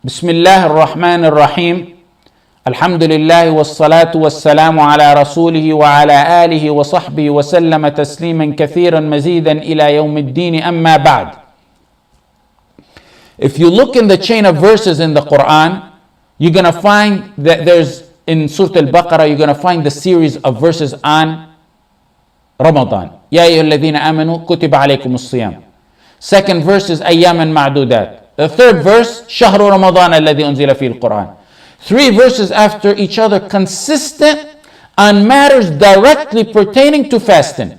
بسم الله الرحمن الرحيم الحمد لله والصلاة والسلام على رسوله وعلى آله وصحبه وسلم تسليما كثيرا مزيدا إلى يوم الدين أما بعد. If you look in the chain of verses in the Quran, you're going to find that there's in Surah Al-Baqarah, you're going to find the series of verses on Ramadan. يا أيها الذين آمنوا كتب عليكم الصيام. Second verse is أياما معدودات. The third verse, شهر رمضان الذي أنزل فيه القرآن. 3 verses after each other, consistent on matters directly pertaining to fasting.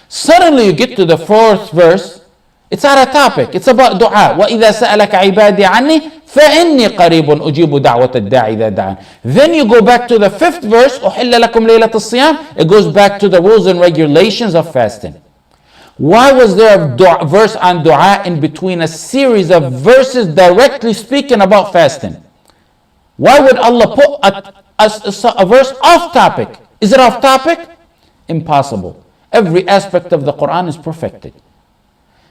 Suddenly you get to the 4th verse, it's out of topic. It's about dua. وَإِذَا سَأَلَكَ عِبَادِي عَنِّي فَإِنِّي قَرِيبٌ أُجِيبُ دَعْوَةَ الدَّاعِ إِذَا دَعَانِ. Then you go back to the 5th verse, أُحِلَّ لَكُمْ لَيْلَةَ الصِّيَامِ. It goes back to the rules and regulations of fasting. Why was there a verse on dua in between a series of verses directly speaking about fasting? Why would Allah put a verse off topic? Is it off topic? Impossible. Every aspect of the Quran is perfected.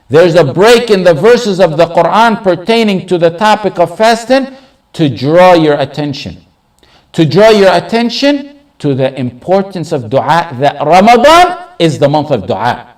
There's a break in the verses of the Quran pertaining to the topic of fasting to draw your attention. To draw your attention to the importance of dua, that Ramadan is the month of dua.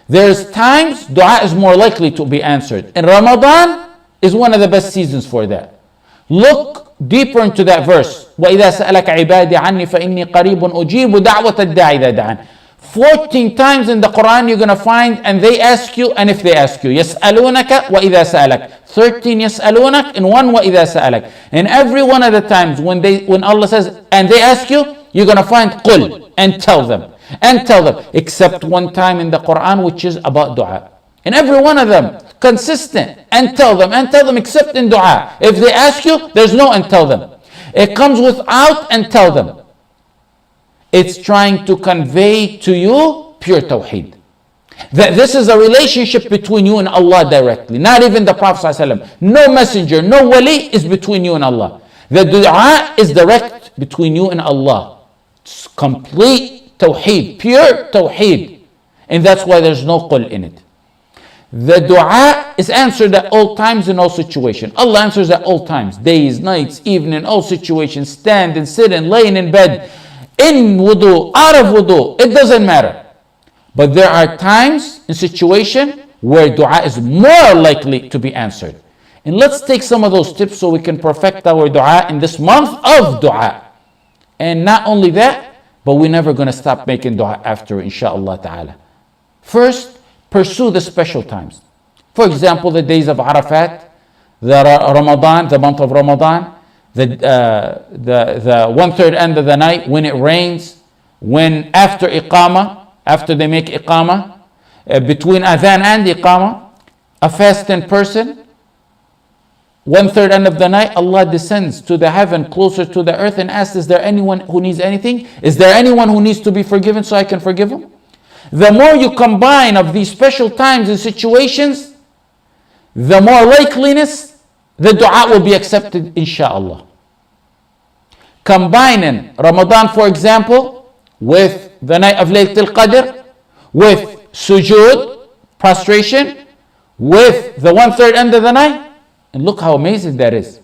There's times dua is more likely to be answered. And Ramadan is one of the best seasons for that. Look deeper into that verse. وَإِذَا سَأَلَكَ عِبَادِي عَنِّي فَإِنِّي قَرِيبٌ أُجِيبُ دَعْوَةَ الدَّاعِ إِذَا دَعَانِ. 14 times in the Quran you're going to find, and they ask you, and if they ask you. يَسْأَلُونَكَ وَإِذَا سَأَلَكَ. 13 يَسْأَلُونَكَ, and 1 وَإِذَا سَأَلَكَ. And every one of the times when Allah says, and they ask you, you're going to find قُل, and tell them. And tell them, except one time in the Quran which is about dua. And every one of them, consistent, and tell them, except in dua. If they ask you, there's no and tell them. It comes without and tell them. It's trying to convey to you pure tawheed. That this is a relationship between you and Allah directly. Not even the Prophet ﷺ. No messenger, no wali is between you and Allah. The dua is direct between you and Allah. It's complete tawheed, pure tawheed. And that's why there's no qul in it. The dua is answered at all times in all situations. Allah answers at all times. Days, nights, evening, all situations. Stand and sit and laying in bed. In wudu, out of wudu. It doesn't matter. But there are times in situation where dua is more likely to be answered. And let's take some of those tips so we can perfect our dua in this month of dua. And not only that, but we're never going to stop making dua after, inshaAllah ta'ala. First, pursue the special times. For example, the days of Arafat, the Ramadan, the month of Ramadan, the 1/3 end of the night, when it rains, when after Iqamah, after they make Iqamah, between Adhan and Iqamah, a fasting person, 1/3 end of the night, Allah descends to the heaven closer to the earth and asks, is there anyone who needs anything? Is there anyone who needs to be forgiven so I can forgive him? The more you combine of these special times and situations, the more likeliness the dua will be accepted, insha'Allah. Combining Ramadan, for example, with the night of Laylatul Qadr, with sujood, prostration, with the 1/3 end of the night, and look how amazing that is.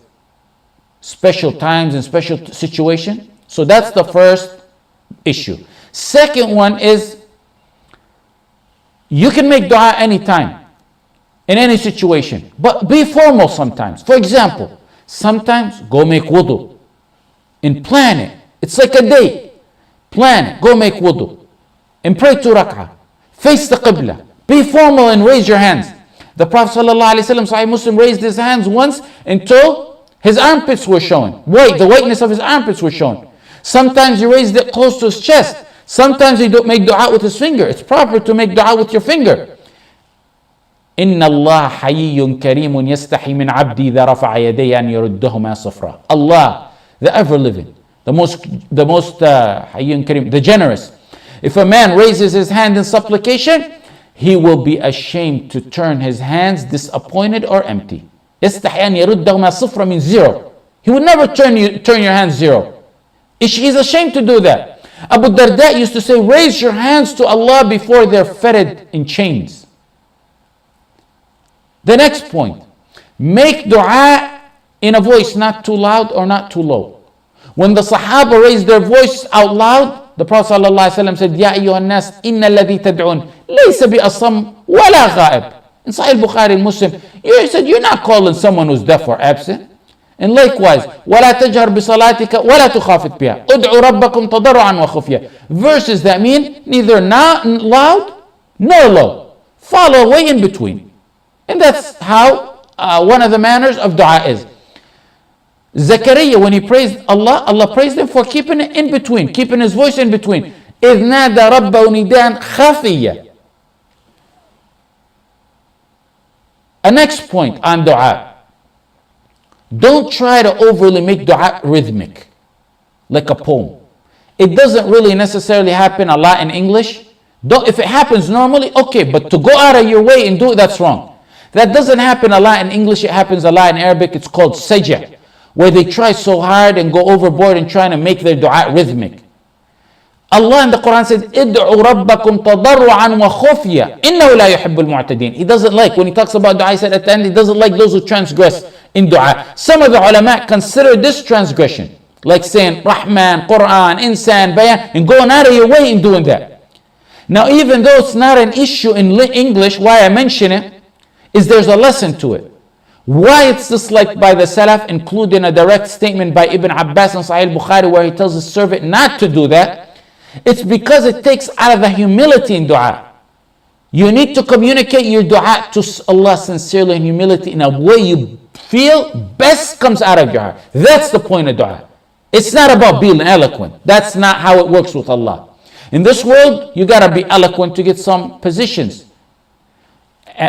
Special times and special situation. So that's the first issue. Second one is, you can make dua anytime, in any situation, but be formal sometimes. For example, sometimes go make wudu and plan it. It's like a day. Plan it. Go make wudu and pray 2 rak'ah. Face the qibla. Be formal and raise your hands. The Prophet ﷺ, Sahih Muslim, raised his hands once until his armpits were showing. The whiteness of his armpits were showing. Sometimes he raised it close to his chest. Sometimes he don't make dua with his finger. It's proper to make dua with your finger. إِنَّ اللَّهَ حَيِّيٌّ كَرِيمٌ يَسْتَحِي مِنْ عَبْدِي إِذَا رَفَعَ يَدَيْهِ أَنْ يَرُدَّهُمَا صَفْرًا. Allah, the ever-living, the most حَيِّيٌّ كَرِيمٌ, the generous. If a man raises his hand in supplication, he will be ashamed to turn his hands disappointed or empty. يَسْتَحِي أَنْ يَرُدَّهُمَا صَفْرًا means zero. He would never turn your hands zero. He's ashamed to do that. Abu Darda used to say, raise your hands to Allah before they're fettered in chains. The next point, make dua in a voice not too loud or not too low. When the Sahaba raised their voice out loud, the Prophet ﷺ said, Ya ayyuhan nas, inna alladhi tad'un, laysa bi asam wala ghaib. In Sahih Bukhari and Muslim, he said, you're not calling someone who's deaf or absent. And likewise, وَلَا تَجْهَرْ بِصَلَاتِكَ وَلَا تُخَافِتْ بِهَا أُدْعُوا رَبَّكُمْ تَضَرُّعًا وَخُفْيًا. Verses that mean neither not loud nor low. Follow way in between. And that's how one of the manners of dua is. Zakaria, when he praised Allah, Allah praised him for keeping it in between, keeping his voice in between. إِذْ نَادَى رَبَّهُ نِدَاءً خَفِيًّا. A next point on dua. Don't try to overly make dua rhythmic, like a poem. It doesn't really necessarily happen a lot in English. If it happens normally, okay, but to go out of your way and do it, that's wrong. That doesn't happen a lot in English, it happens a lot in Arabic. It's called sajah, where they try so hard and go overboard in trying to make their dua rhythmic. Allah in the Quran says, "Id'u rabbakum tadarru'an wa khufya, innahu la yuhibbul mu'tadin." He doesn't like, when he talks about dua, he said at the end, he doesn't like those who transgress in dua. Some of the ulama consider this transgression, like saying Rahman, Quran, Insan, Bayan, and going out of your way in doing that. Now, even though it's not an issue in English, why I mention it is there's a lesson to it. Why it's disliked by the Salaf, including a direct statement by Ibn Abbas in Sahih Bukhari where he tells his servant not to do that. It's because it takes out of the humility in dua. You need to communicate your dua to Allah sincerely in humility in a way you feel best comes out of your heart. That's the point of dua. It's not about being eloquent. That's not how it works with Allah. In this world, you gotta be eloquent to get some positions.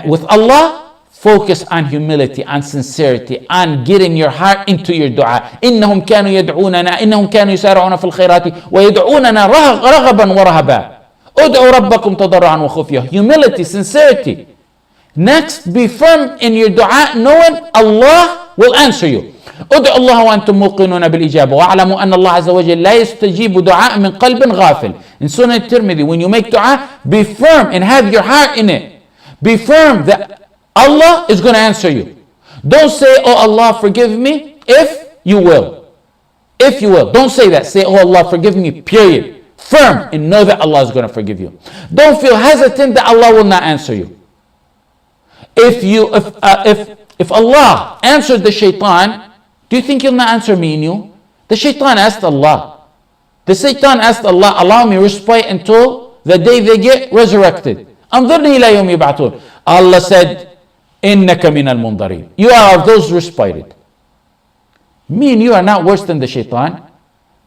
With Allah, focus on humility, on sincerity, on getting your heart into your dua. إنهم كانوا يدعوننا إنهم كانوا يسارعون في الخيرات ويدعوننا رغبا ورهبا. ادعوا ربكم تضرعا وخفيا. Humility, sincerity. Next, be firm in your dua, knowing Allah will answer you. ادعوا الله وأنتم موقنون بالإجابة واعلموا أن الله عز وجل لا يستجيب دعاء من قلب غافل. In Sunnah Tirmidhi, when you make dua, be firm and have your heart in it. Be firm that Allah is going to answer you. Don't say, oh Allah, forgive me, if you will. If you will. Don't say that. Say, oh Allah, forgive me, period. Firm and know that Allah is going to forgive you. Don't feel hesitant that Allah will not answer you. If Allah answered the shaitan, do you think he'll not answer me and you? The shaitan asked Allah. The shaitan asked Allah, allow me respite until the day they get resurrected. أنظرني إلى يوم يبعثون. Allah said, إنك من المنظرين. You are of those respited. Me and you are not worse than the shaitan.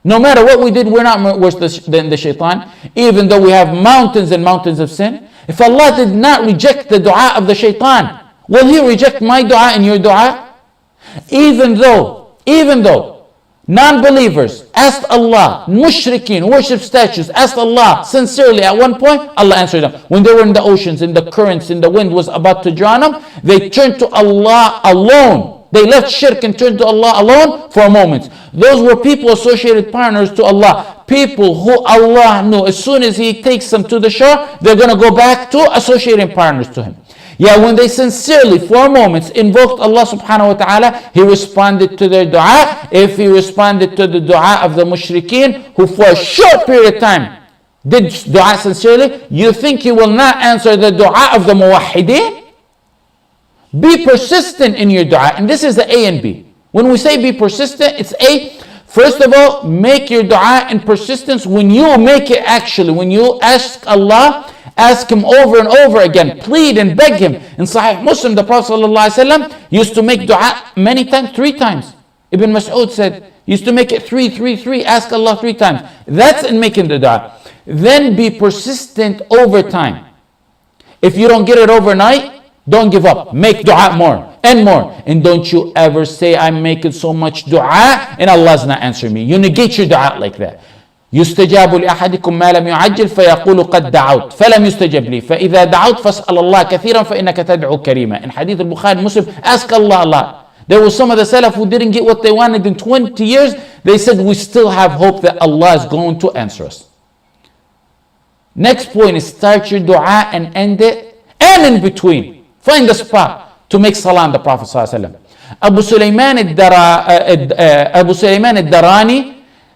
No matter what we did, we're not worse than the shaitan. Even though we have mountains and mountains of sin. If Allah did not reject the dua of the shaitan, will He reject my dua and your dua? Even though non-believers asked Allah, mushrikeen, worship statues, asked Allah sincerely at one point, Allah answered them. When they were in the oceans, in the currents, in the wind was about to drown them, they turned to Allah alone. They left shirk and turned to Allah alone for a moment. Those were people associated partners to Allah. People who Allah knew as soon as He takes them to the shore, they're going to go back to associating partners to Him. Yeah, when they sincerely, for moments, invoked Allah subhanahu wa ta'ala, He responded to their dua. If He responded to the dua of the mushrikeen, who for a short period of time did dua sincerely, you think He will not answer the dua of the muwahhideen? Be persistent in your dua. And this is the A and B. When we say be persistent, it's A. First of all, make your dua in persistence. When you make it actually, when you ask Allah, ask Him over and over again. Plead and beg Him. In Sahih Muslim, the Prophet ﷺ used to make dua many times, 3 times. Ibn Mas'ud said, used to make it 3. Ask Allah 3 times. That's in making the dua. Then be persistent over time. If you don't get it overnight, don't give up. Make dua more and more. And don't you ever say, I'm making so much dua and Allah's not answering me. You negate your dua like that. يستجاب لأحدكم ما لم يعجل فيقول قد دعوت فلم يستجب لي فإذا دعوت فاسأل الله كثيرا فإنك تدعو كريما. In Hadith al-Bukhari, Muslim, ask Allah a lot. There were some of the Salaf who didn't get what they wanted in 20 years. They said, we still have hope that Allah is going to answer us. Next point is start your dua and end it. And in between, find a spot to make salah on the Prophet ﷺ. Abu Sulaiman al-Darani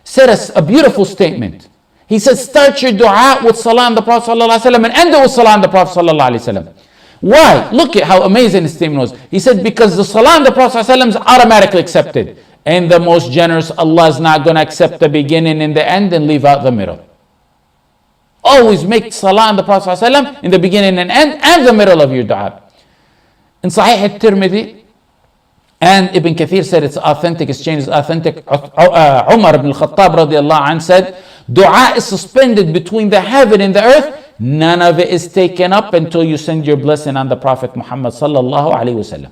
said a beautiful statement. He said, start your dua with salah on the Prophet ﷺ and end it with salah on the Prophet ﷺ. Why? Look at how amazing his statement was. He said, because the salah on the Prophet ﷺ is automatically accepted. And the most generous Allah is not going to accept the beginning and the end and leave out the middle. Always make salah on the Prophet ﷺ in the beginning and end and the middle of your dua. In Sahih al-Tirmidhi, and Ibn Kathir said it's authentic, it's changed, it's authentic. Umar ibn al-Khattab radiallahu anh said, dua is suspended between the heaven and the earth. None of it is taken up until you send your blessing on the Prophet Muhammad sallallahu alaihi wasallam.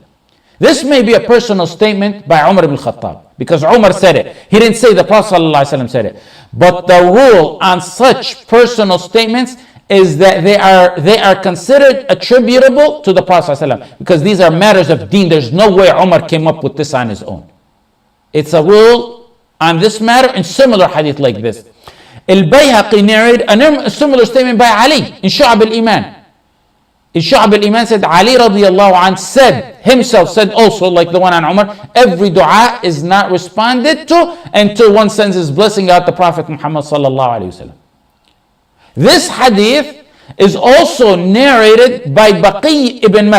This may be a personal statement by Umar ibn al-Khattab, because Umar said it. He didn't say the Prophet sallallahu alaihi wasallam said it. But the rule on such personal statements is that they are considered attributable to the Prophet ﷺ, because these are matters of deen. There's no way Umar came up with this on his own. It's a rule on this matter in similar hadith like this. Al-Bayhaqi narrated a similar statement by Ali in Shu'ab al-Iman. In Shu'ab al-Iman said, Ali radiallahu anh said also, like the one on Umar, every dua is not responded to until one sends his blessing out the Prophet Muhammad sallallahu alayhi wa sallam. This hadith is also narrated by Baqi ibn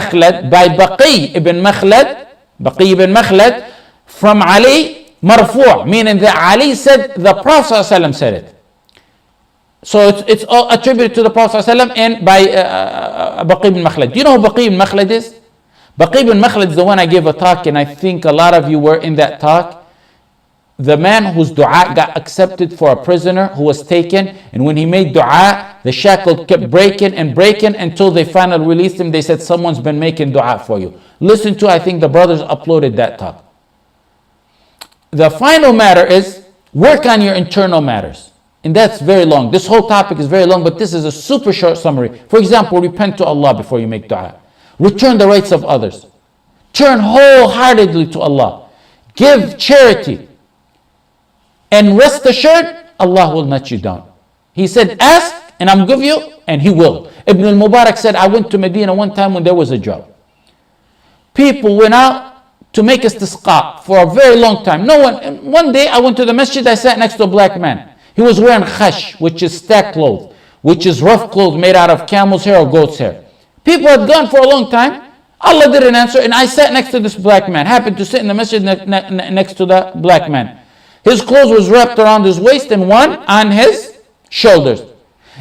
Makhlad from Ali marfu', meaning that Ali said the Prophet ﷺ said it. So it's all attributed to the Prophet ﷺ and by Baqi ibn Makhlad. Do you know who Baqi ibn Makhlad is? Baqi ibn Makhlad is the one I gave a talk, and I think a lot of you were in that talk. The man whose dua got accepted for a prisoner who was taken, and when he made dua, the shackle kept breaking until they finally released him. They said, someone's been making dua for you. Listen to, I think the brothers uploaded that talk. The final matter is, work on your internal matters. And that's very long. This whole topic is very long, but this is a super short summary. For example, repent to Allah before you make dua. Return the rights of others. Turn wholeheartedly to Allah. Give charity. And rest assured, Allah will let you down. He said, ask and I'll give you, and He will. Ibn al-Mubarak said, I went to Medina one time when there was a drought. People went out to make istisqa for a very long time. One day I went to the masjid, I sat next to a black man. He was wearing khash, which is stack clothes, which is rough clothes made out of camel's hair or goat's hair. People had gone for a long time. Allah didn't answer, and I sat next to this black man. Happened to sit in the masjid next to the black man. His clothes was wrapped around his waist and one on his shoulders.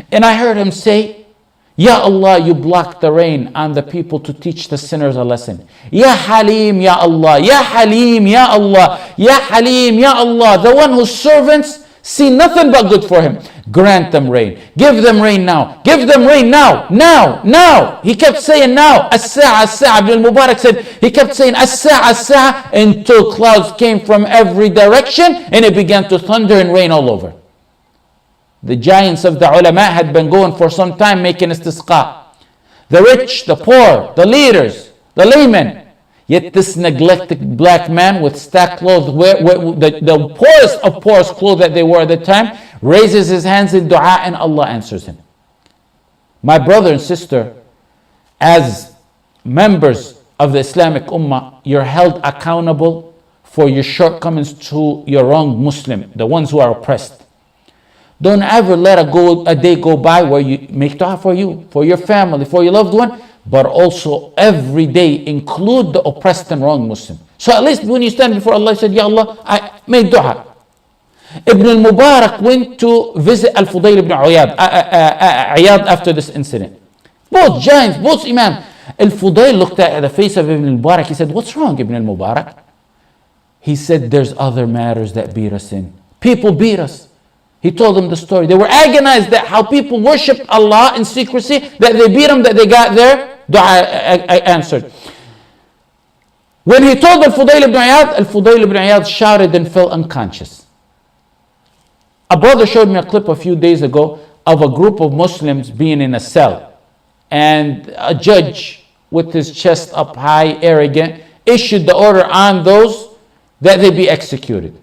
And I heard him say, Ya Allah, you blocked the rain on the people to teach the sinners a lesson. Ya Halim, Ya Allah, Ya Halim, Ya Allah, Ya Halim, Ya Allah, the one whose servants see nothing but good for him. Grant them rain. Give them rain now. Give them rain now. Now. Now. He kept saying now. As-sa'a, as-sa'a. Ibn al-Mubarak said, he kept saying as-sa'a, as-sa'a until clouds came from every direction and it began to thunder and rain all over. The giants of the ulama had been going for some time making istisqa. The rich, the poor, the leaders, the laymen. Yet this neglected black man with stacked clothes, the poorest of poorest clothes that they wore at the time, raises his hands in dua and Allah answers him. My brother and sister, as members of the Islamic Ummah, you're held accountable for your shortcomings to your wrong Muslim, the ones who are oppressed. Don't ever let a day go by where you make dua for you, for your family, for your loved one, but also every day include the oppressed and wrong Muslim. So at least when you stand before Allah, you said, Ya Allah, I made dua. Ibn al-Mubarak went to visit Al-Fudayl ibn Iyad after this incident. Both giants, both imams. Al-Fudayl looked at the face of Ibn al-Mubarak. He said, what's wrong, Ibn al-Mubarak? He said, there's other matters that beat us in. People beat us. He told them the story. They were agonized at how people worshipped Allah in secrecy, that they beat them, that they got their dua answered. When he told Al-Fudayl ibn Iyad shouted and fell unconscious. A brother showed me a clip a few days ago of a group of Muslims being in a cell. And a judge, with his chest up high, arrogant, issued the order on those that they be executed.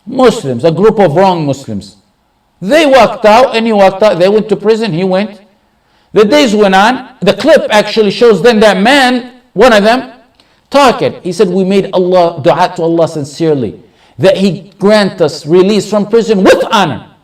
Muslims, a group of wrong Muslims. They walked out and he walked out. They went to prison, he went. The days went on. The clip actually shows then that man, one of them, talk it. He said, we made Allah dua to Allah sincerely, that He grant us release from prison with honor.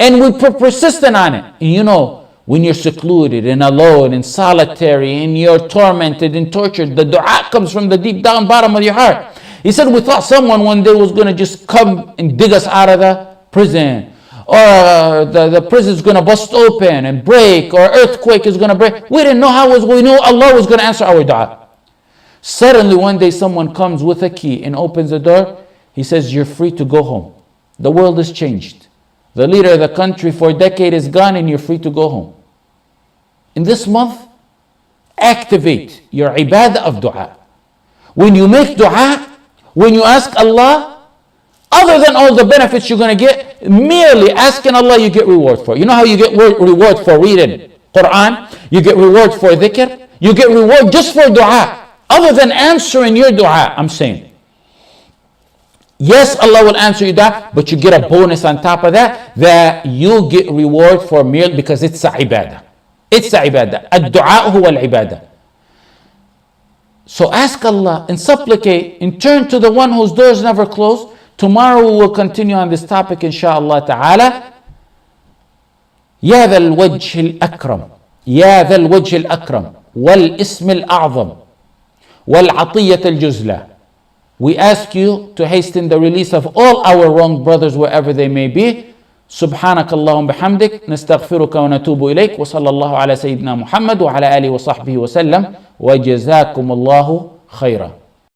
And we persistent on it. And you know, when you're secluded and alone and solitary and you're tormented and tortured, the dua comes from the deep down bottom of your heart. He said, we thought someone one day was going to just come and dig us out of the prison. Or the prison is going to bust open and break, or earthquake is going to break. We didn't know how it was. We knew Allah was going to answer our dua. Suddenly one day someone comes with a key and opens the door. He says, you're free to go home. The world has changed. The leader of the country for a decade is gone and you're free to go home. In this month, activate your ibadah of dua. When you make dua, when you ask Allah, other than all the benefits you're going to get, merely asking Allah, you get reward for. You know how you get reward for reading Quran? You get reward for dhikr. You get reward just for dua. Other than answering your dua, I'm saying. Yes, Allah will answer your dua, but you get a bonus on top of that, that you get reward for merely because it's a ibadah. It's a ibadah. Ad-du'a huwa al-ibadah. So ask Allah and supplicate and turn to the one whose doors never close. Tomorrow we will continue on this topic inshaAllah ta'ala. يا ذا الوجه الأكرم يا ذا الوجه الأكرم والاسم الأعظم والعطية الجزلة. We ask you to hasten the release of all our wronged brothers wherever they may be. سبحانك اللهم بحمدك نستغفرك ونتوب إليك وصلى الله على سيدنا محمد وعلى آله وصحبه وسلم وجزاكم الله خيرا.